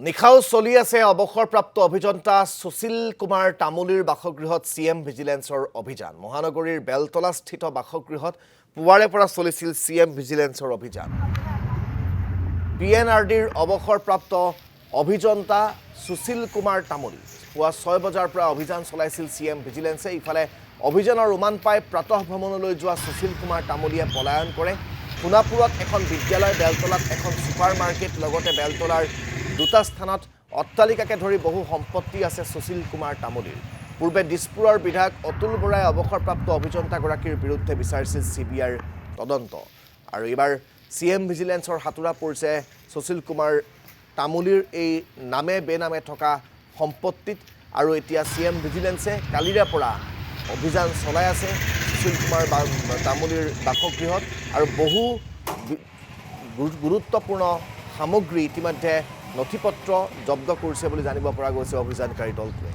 নিশাও চলি আছে অৱসৰপ্ৰাপ্ত অভিযন্তা সুশীল কুমাৰ তামুলীৰ বাসগৃহত চিএম ভিজিলেন্সৰ অভিযান। মহানগৰীৰ বেলতলাস্থিত বাসগৃহত পুৱাৰে পৰা চলিছিল চিএম ভিজিলেন্সৰ অভিযান। পিএনআৰডিৰ অৱসৰপ্ৰাপ্ত অভিযন্তা সুশীল কুমাৰ তামুলী পুৱা 6 বজাৰ পৰা অভিযান চলাইছিল চিএম ভিজিলেন্সে। ইফালে অভিযানৰ উমান পাই প্ৰাতঃ ভ্ৰমণলৈ যোৱা সুশীল কুমাৰ তামুলীয়ে পলায়ন কৰে। সোণাপুৰত এখন বিদ্যালয়, বেলতলাত এখন ছুপাৰ মাৰ্কেট, লগতে বেলতলাৰ দুটা স্থানত অট্টালিকাকে ধৰি বহু সম্পত্তি আছে সুশীল কুমাৰ তামুলীৰ। পূৰ্বে দিছপুৰৰ বিধায়ক অতুল বৰাই অৱসৰপ্ৰাপ্ত অভিযন্তাগৰাকীৰ বিৰুদ্ধে বিচাৰিছিল চিবিআইৰ তদন্ত। আৰু এইবাৰ চিএম ভিজিলেন্সৰ হাতোৰা পৰিছে সুশীল কুমাৰ তামুলীৰ এই নামে বেনামে থকা সম্পত্তিত। আৰু এতিয়া চিএম ভিজিলেন্সে কালিৰে পৰা অভিযান চলাই আছে সুশীল কুমাৰ তামুলীৰ বাসগৃহত। আৰু বহু গুৰুত্বপূৰ্ণ সামগ্ৰী ইতিমধ্যে নথিপত্ৰ জব্দ কৰিছে বুলি জানিব পৰা গৈছে অভিযানকাৰী দলটোৱে।